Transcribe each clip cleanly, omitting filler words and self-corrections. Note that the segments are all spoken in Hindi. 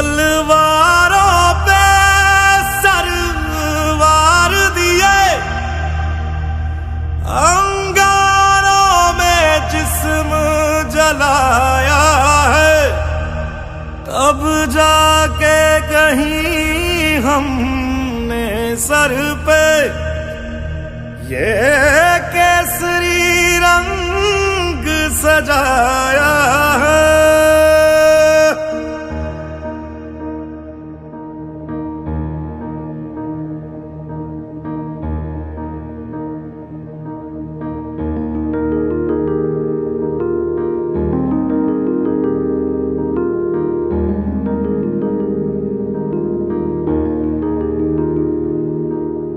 तलवारों पे सरवार दिए, अंगारों में जिस्म जलाया है, तब जाके कहीं हमने सर पे ये केसरी रंग सजाया है।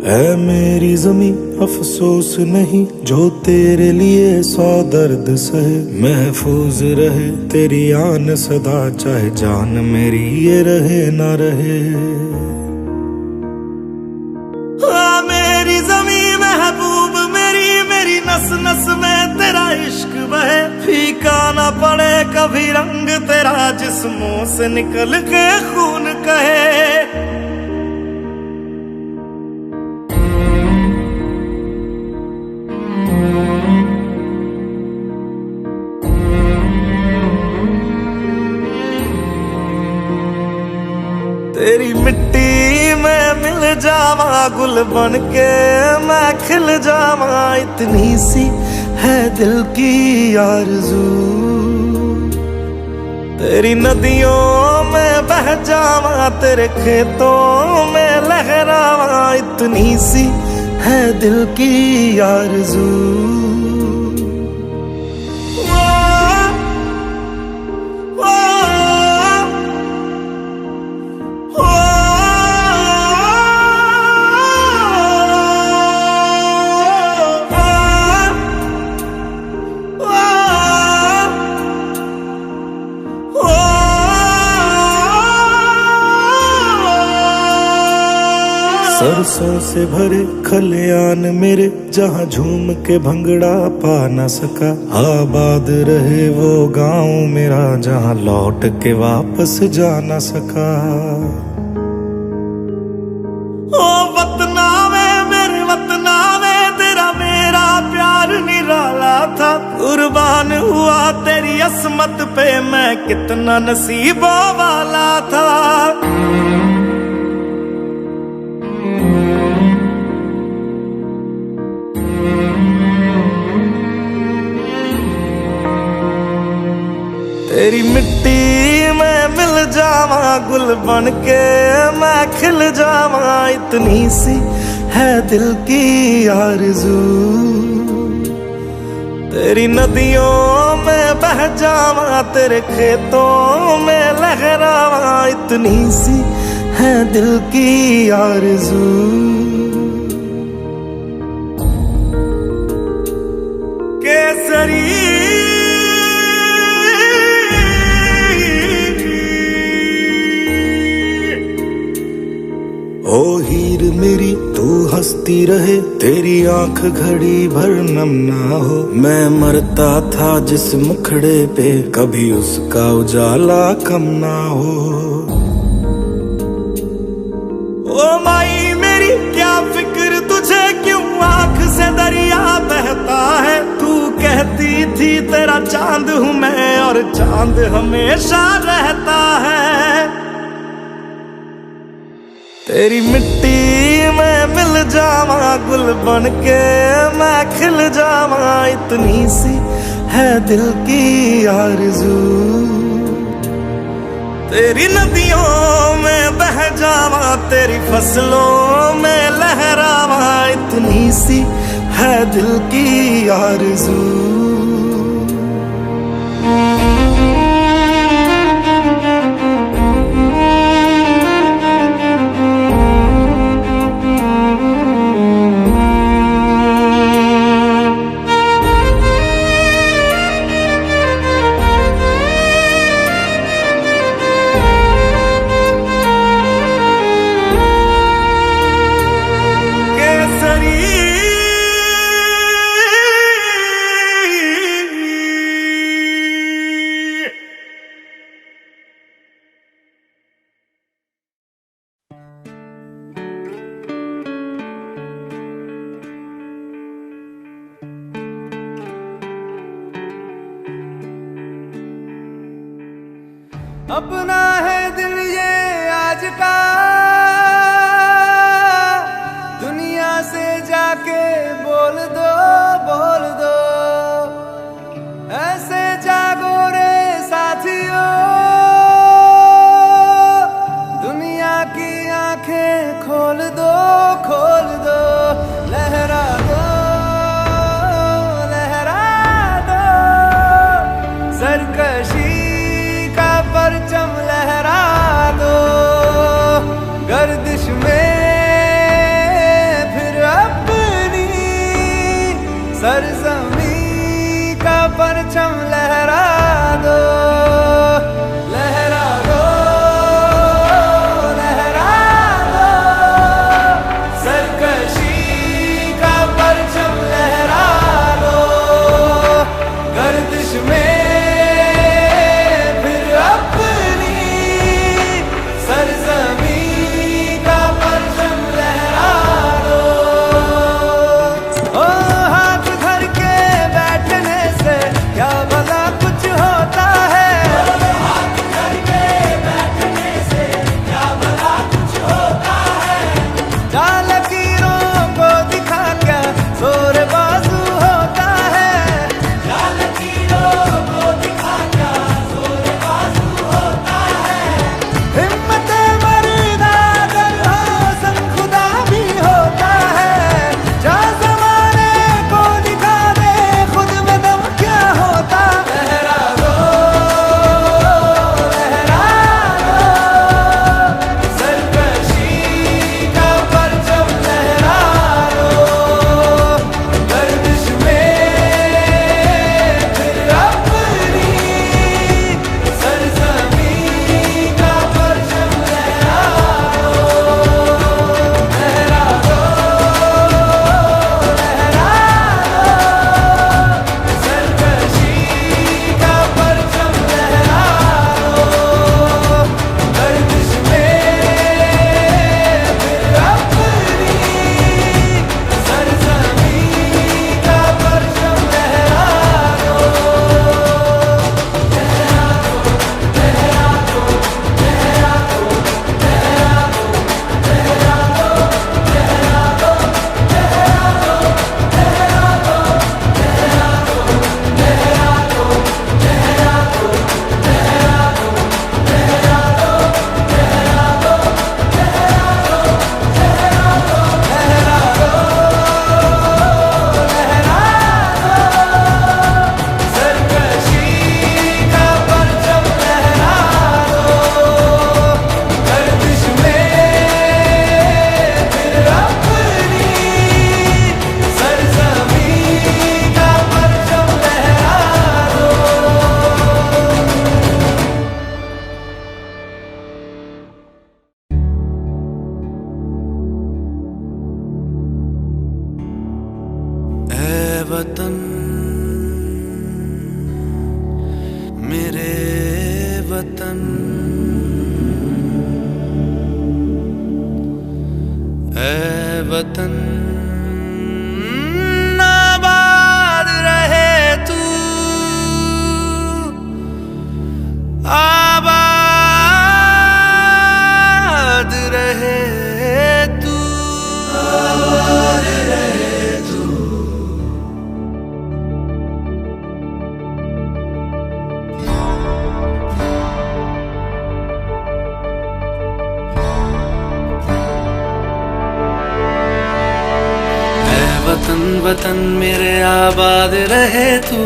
है मेरी जमी अफसोस नहीं जो तेरे लिए 100 दर्द सहे, महफूज रहे तेरी आन सदा चाहे जान मेरी ये रहे ना रहे। हाँ मेरी जमी महबूब मेरी, मेरी नस नस में तेरा इश्क बहे, फीका ना पड़े कभी रंग तेरा जिस्मों से निकल के खून कहे। तेरी मिट्टी में मिल जावा गुल बन के मैं खिल जावा, इतनी सी है दिल की आरज़ू। तेरी नदियों में बह जावा तेरे खेतों में लहरावा, इतनी सी है दिल की आरज़ू। सरसों से भरे खलियान मेरे जहाँ झूम के भंगड़ा पा न सका, आबाद रहे वो गांव मेरा जहाँ लौट के वापस जा न सका। ओ वतना में मेरे वतना में तेरा मेरा प्यार निराला था, कुर्बान हुआ तेरी असमत पे मैं कितना नसीबों वाला था। तेरी मिट्टी में मिल जावा गुल बन के मैं खिल जावा, इतनी सी है दिल की आरज़ू। तेरी नदियों में बह जावा तेरे खेतों में लहरावा, इतनी सी है दिल की आरज़ू। केसरी ओ हीर मेरी तू हंसती रहे, तेरी आंख घड़ी भर नम ना हो, मैं मरता था जिस मुखड़े पे कभी उसका उजाला कम ना हो। ओ माई मेरी क्या फिक्र तुझे क्यों आंख से दरिया बहता है, तू कहती थी तेरा चांद हूँ मैं और चांद हमेशा रहता है। तेरी मिट्टी में मिल जावा गुल बन के मैं खिल जावा, इतनी सी है दिल की आरज़ू। तेरी नदियों में बह जावा तेरी फसलों में लहरावा, इतनी सी है दिल की आरज़ू। केसरी अपना है दिल ये आज का, दुनिया से जाके बोल दो, बोल दो। ऐसे जागो रे साथियों, दुनिया की आंखें खोल दो, खोल दो। लहरा दो, लहरा दो, सरकशी का परचम लहरा दो। गर्दिश में फिर अपनी सरजमी का परचम लहरा दो, लहरा दो, लहरा दो। सरकशी का परचम लहरा दो। गर्दिश में फिर अपनी सरजमी का परचम लहरा दो। ओ हाथ धर के बैठने से क्या भला कुछ होता है। हाथ धर के बैठने से क्या भला कुछ होता है। जा लकीरों को दिखा क्या जोर बाजू होता है। जा लकीरों को दिखा क्या जोर बाजू होता है। हिम्मत मर्दा अगर हो संग खुदा भी होता है। जा ज़माने को दिखा दे खुद में दम क्या होता। लहरा दो, लहरा दो, सरकशी का परचम लहरा दो। गर्दिश में फिर अपनी सरजमी का परचम लहरा दो। लहरा दो, लहरा दो, सरकशी का परचम लहरा दो। गर्दिश में फिर अपनी सरजमी का परचम लहरा सरकशी का परचम लहरा दो। गर्दिश में फिर अपनी सरजमी का परचम लहरा दो। ऐ वतन मेरे वतन, ऐ वतन आबाद रहे तू, आबाद रहे तू, आबाद रहे तू। वतन वतन मेरे आबाद रहे तू,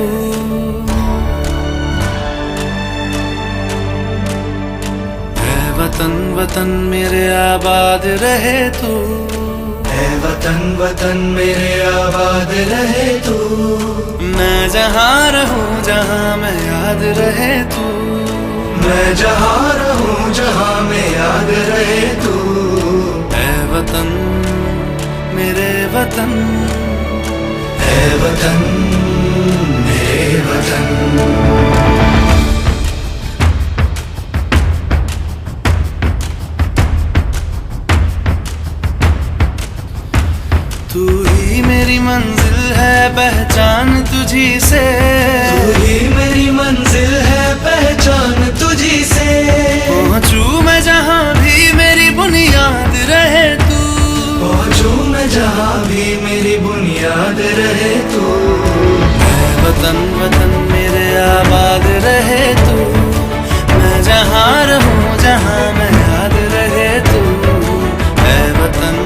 ऐ वतन वतन मेरे आबाद रहे तू। ऐ वतन वतन मेरे आबाद रहे तू। मैं जहाँ रहूँ जहाँ मैं याद रहे तू। मैं जहाँ रहूँ जहाँ मैं याद रहे तू। ऐ वतन मेरे वतन, ऐ वतन मेरे वतन। तू ही मेरी मंजिल है पहचान तुझी से। तू ही मेरी मंजिल है पहचान तुझी से। वतन वतन मेरे आबाद रहे तू, मैं जहाँ रहूं जहाँ मैं याद रहे तू। है वतन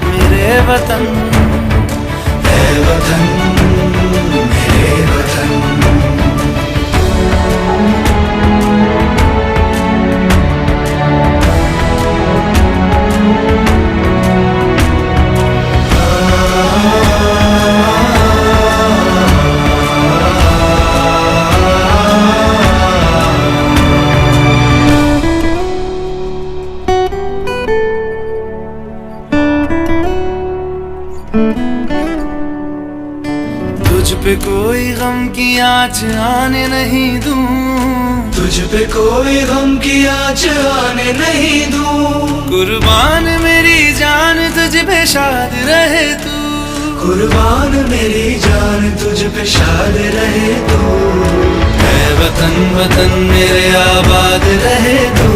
मेरे वतन, है वतन मेरे वतन। तुझ पे कोई गम की आँच आने नहीं दूं, तुझ पे कोई गम की आँच आने नहीं दूं। कुर्बान मेरी जान तुझ पे शाद रहे तू, कुर्बान मेरी जान तुझ पे शाद रहे तू। है वतन वतन मेरे आबाद रहे तू,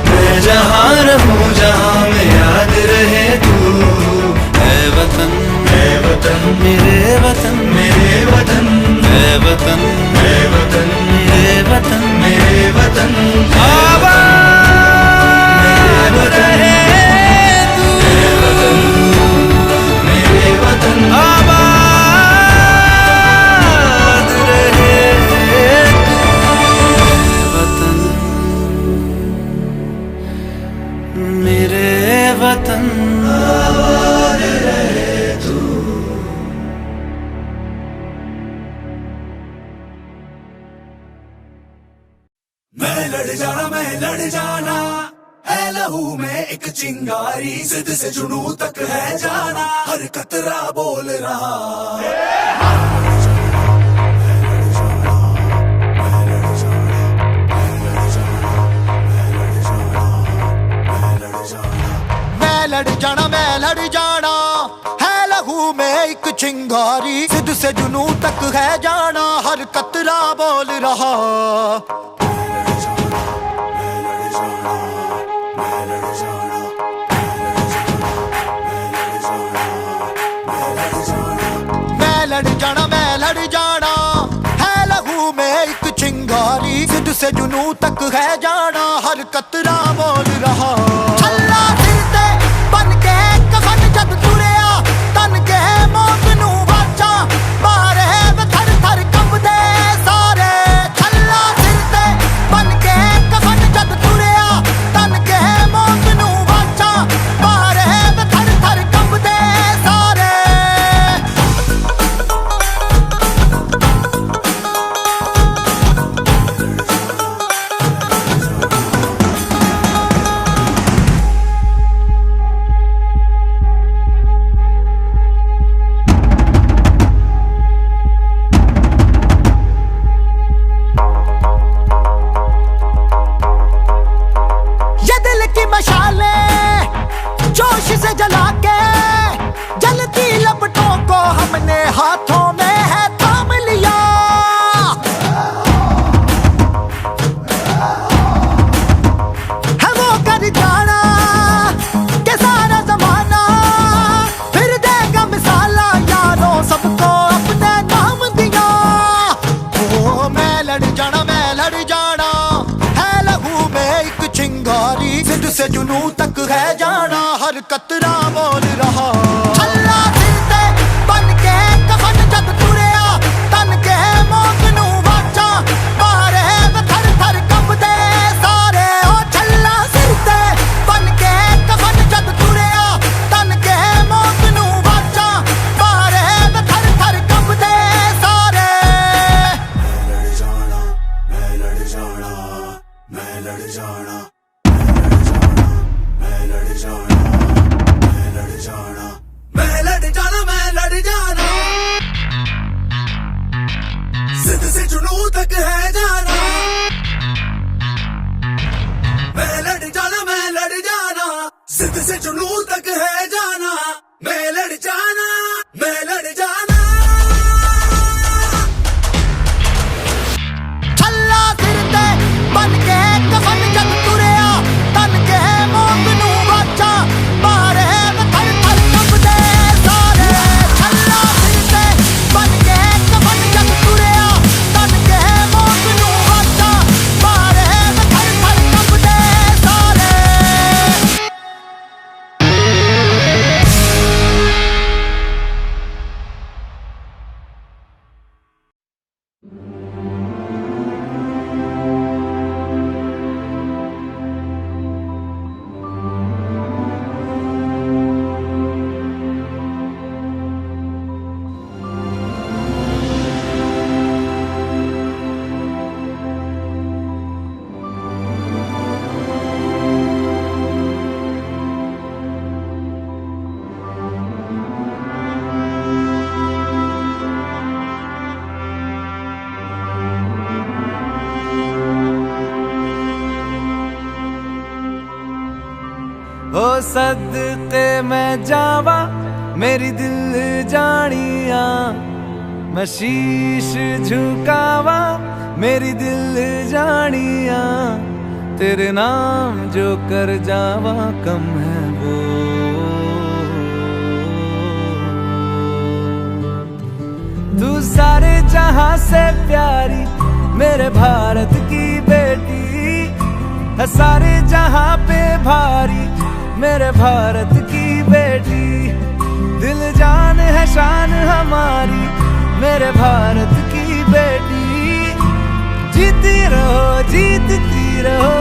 मैं जहाँ रहूं जहाँ मैं याद रहे तू। है वतन मेरे वतन, मेरे वतन है वतन, है वतन मेरे वतन, मेरे वतन आबाद रहे तू। मेरे वतन, मेरे वतन आबाद रहे तू। वतन मेरे वतन आबाद रहे तू। मैं लड़ जाना है लहू में एक चिंगारी, जिद से जुनू तक है जाना, हर कतरा बोल रहा। मैं लड़ जाना है लहू में एक चिंगारी, जिद से जुनू तक है जाना, हर कतरा बोल रहा। मैं लड़ जाना है लहू में एक चिंगारी, जिद से जुनू तक है जाना, हर कतरा बोल रहा। छल्ला सिर ते बन के कफन जद तुरिया, तन के मौत नू वाचा मारे वे थर थर कंबदे सारे। छल्ला सिर ते बन के कफन जद तुरिया, तन के मौत नू वाचा मारे वे थर थर कंबदे सारे। जोश से जला के जलती लपटों को हमने हाथों में है थाम लिया। है वो कर जाना के सारा जमाना फिर देगा मिसाला, यारों सबको अपने नाम दिया। ओ मैं लड़ जाना है लहू में एक चिंगारी, जिद से जुनू तक है जाना, हर कतरा बोल रहा। छल्ला सिर ते बन के कफन जद तुरिया, तन के मौत नू वाचा मारे वे थर थर कंबदे सारे। ओ छल्ला सिर ते बन के कफन जद तुरिया, तन के मौत नू वाचा मारे वे थर थर कंबदे सारे। मैं लड़ जाना, मैं लड़ जाना, मैं लड़ जाना, मैं लड़ जाना, मैं लड़ जाना, मैं लड़ जाना, मैं लड़ जाना, जिद से जुनू तक है जाना। मैं लड़ जाना, मैं लड़ जाना, जिद से जुनू तक है जाना। मैं लड़ जाना, मैं लड़ जाना। छल्ला सिर ते बन के कफन जद तुरिया, तन के मौत नू वाचा मारे वे थर थर कंबदे सारे। छल्ला सिर ते बन के सदके मैं जावा मेरी दिल जानिया, मैं शीश झुकावा मेरी दिल जानिया, तेरे नाम जो कर जावा कम है वो। तू सारे जहां से प्यारी मेरे भारत की बेटी है, सारे जहां पे भारी मेरे भारत की बेटी, दिल जान है शान हमारी मेरे भारत की बेटी, जीती रहो जीतती रहो।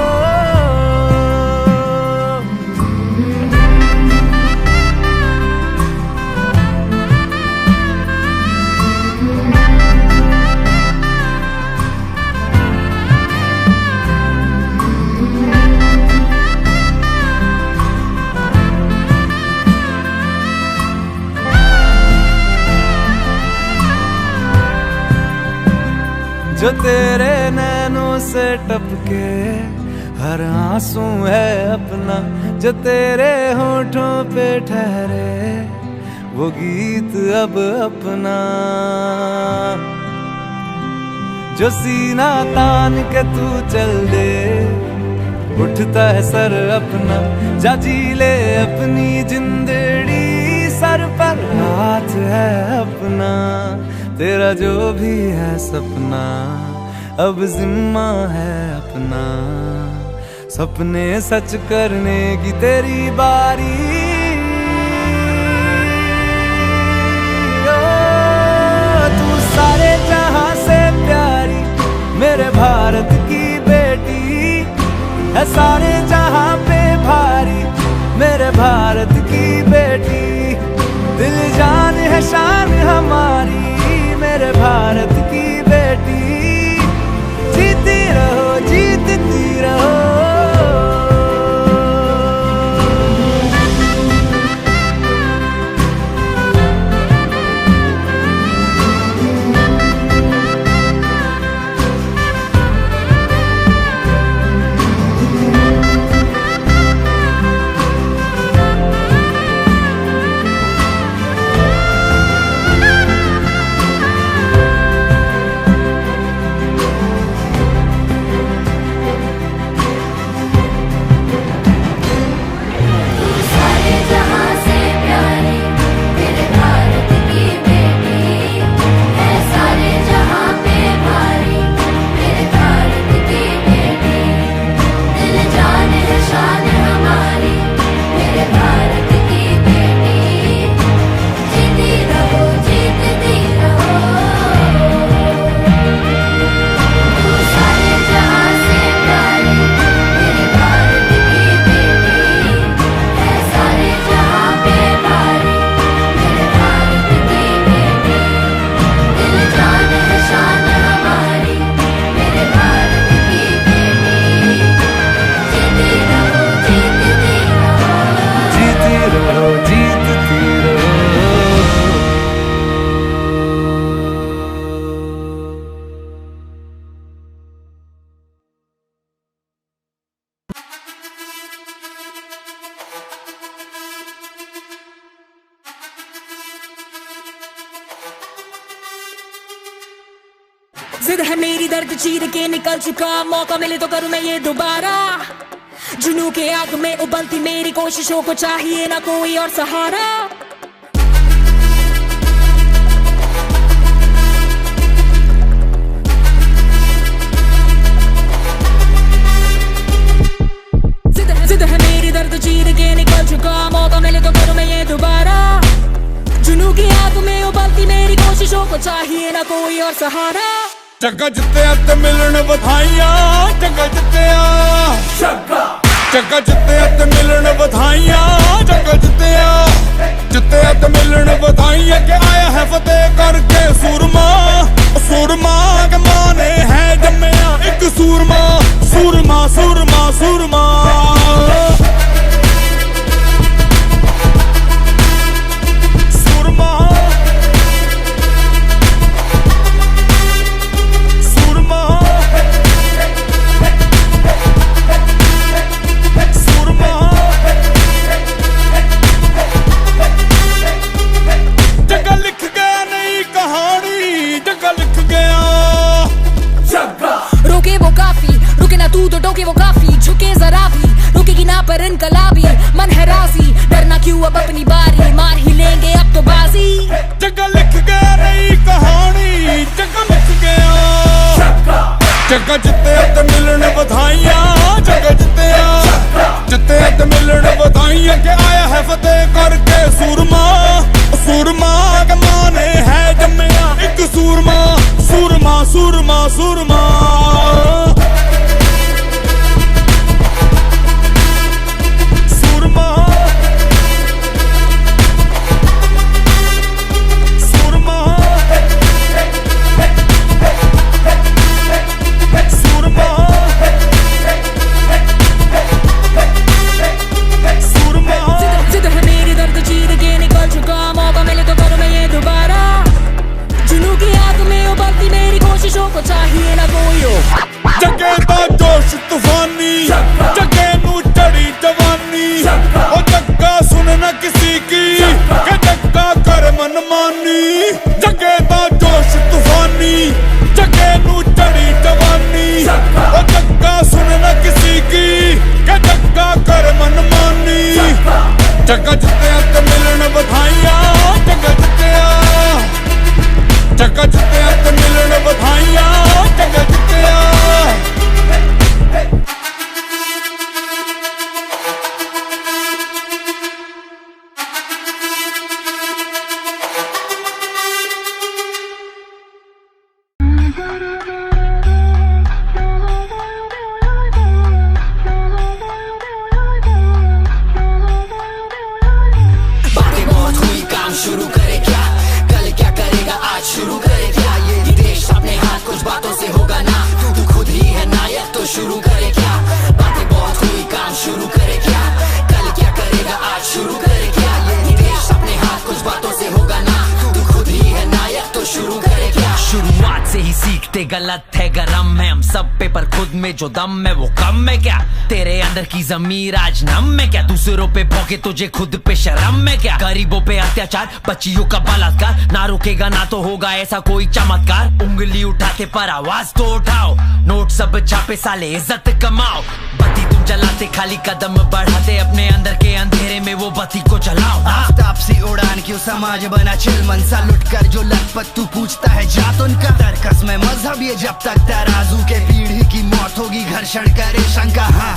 जो तेरे नैनों से टपके हर आंसू है अपना, जो तेरे होठों पे ठहरे वो गीत अब अपना, जो सीना तान के तू चल दे उठता है सर अपना, जा जी ले अपनी जिंदड़ी सर पर हाथ है अपना, तेरा जो भी है सपना अब जिम्मा है अपना, सपने सच करने की तेरी बारी। ओ, तू सारे जहां से प्यारी मेरे भारत की बेटी है, सारे जहां पे भारी मेरे भारत की बेटी, दिल जान है शान हमारी मेरे भारत की बेटी, जीती रहो जीतती रहो। जिद है मेरी दर्द चीर के निकल चुका, मौका मिले तो करूं मैं ये दोबारा, जुनू के आग में उबलती मेरी कोशिशों को चाहिए ना कोई और सहारा। जिद है मेरी दर्द चीर के निकल चुका, मौका मिले तो करूं मैं ये दोबारा, जुनू की आग में उबलती मेरी कोशिशों को चाहिए ना कोई और सहारा। चक्का जित्ते ते मिलन बधाइयां, चक्का जित्तिया चक्का जित्ते ते मिलन बधाइयां, चक्का जित्ते ते मिलन बधाइयां, के आया है फतेह करके सूरमा, सूरमा के मां ने है जम्मिया एक सूरमा, सूरमा सूरमा सूरमा। जुत्तियां ते मिलन बधाइयां चक्का जुत्तियां ते मिलन बधाइयां चक्का जुत्तियां शुरू करे क्या कल क्या करेगा आज शुरू करे क्या ये देश अपने हाथ कुछ बातों से होगा ना तू खुद ही है नायक तो शुरू करे क्या बातें बहुत हुई काम शुरू करे क्या कल क्या करेगा आज शुरू करे क्या ये देश अपने हाथ कुछ बातों से होगा ना तू खुद ही है नायक तो शुरू करे क्या शुरुआत से ही सीखते गलत है गरम है हम सब पे पर खुद में जो दम है वो कम है क्या तेरे अंदर की ज़मीर आज नम है क्या दूसरों पे भौंके तुझे खुद पे शर्म है क्या गरीबों पे अत्याचार बच्चियों का बलात्कार ना रुकेगा ना तो होगा ऐसा कोई चमत्कार उंगली उठाते पर आवाज तो उठाओ नोट सब छापे साले इज्जत कमाओ बत्ती तुम जलाते खाली कदम बढ़ाते अपने अंदर के अंधेरे में वो बत्ती को जलाओ आफ्ताब सी उड़ान क्यों समाज बना चिलमन सा लुट कर जो लखपत तू पूछता है जात उनका तरकस में मजहब ये जब तक तराजू के पीढ़ी की मौत होगी घर्षण करे शंका हाँ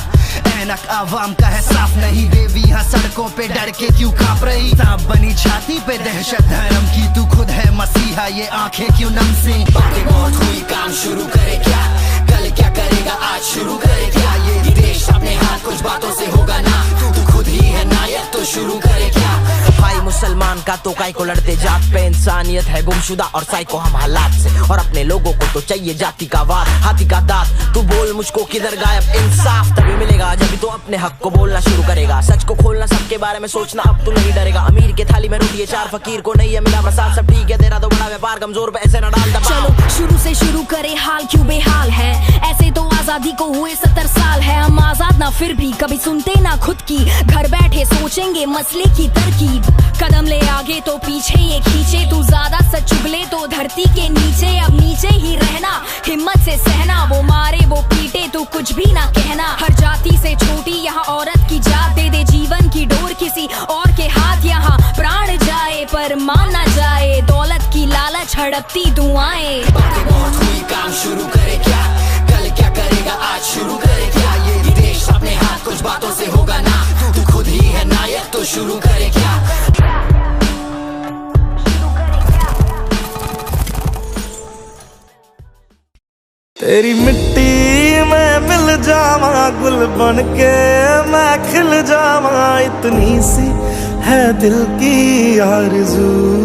ऐनक आवाम का है साफ नहीं देवी यहाँ सड़कों पे डर के क्यों कांप रही सांप बनी छाती पे दहशत धर्म की तू खुद है मसीहा ये आंखें क्यों नम सी बातें बहुत हुई काम शुरू करे क्या कल क्या करेगा आज शुरू करे क्या ये देश अपने हाथ कुछ बातों से होगा ना तू खुद ही है नायक तो शुरू करे क्या भाई मुसलमान का तो काय को लड़ते जात पे इंसानियत है गुमशुदा और साइको हम हालात से और अपने लोगों को तो चाहिए जाति का वार हाथी का दांत तू बोल मुझको किधर गायब इंसाफ तभी मिलेगा जब तो अपने हक को बोलना शुरू करेगा सच को खोलना सबके बारे में सोचना अब तू नहीं डरेगा अमीर के थाली में रोटी है चार फकीर को नहीं है मिला प्रसाद सब ठीक है तेरा तो बड़ा व्यापार कमजोर पे ऐसे न डाल दबाव चलो शुरू से शुरू करे हाल क्यों बेहाल है ऐसे तो आजादी को हुए 70 साल है हम आजाद ना फिर भी कभी सुनते ना खुद की घर बैठे सोचेंगे मसले की तरकीब कदम ले आगे तो पीछे ये खींचे तू ज्यादा सच चुगले तो धरती के नीचे अब नीचे ही रहना हिम्मत से सहना वो मारे वो पीटे तू कुछ भी ना कहना हर जाति से छोटी यहाँ औरत की जात दे दे जीवन की डोर किसी और के हाथ यहाँ प्राण जाए पर मान ना जाए दौलत की लालच हड़पती दुआएं बातें बहुत हुई काम शुरू करे क्या कल क्या करेगा आज शुरू करे क्या ये देश अपने हाथ कुछ बातों से होगा ना तू खुद ही है नायक तो शुरू करे क्या तेरी मिट्टी में मिल जावा गुल बन के मैं खिल जावा इतनी सी है दिल की आरज़ू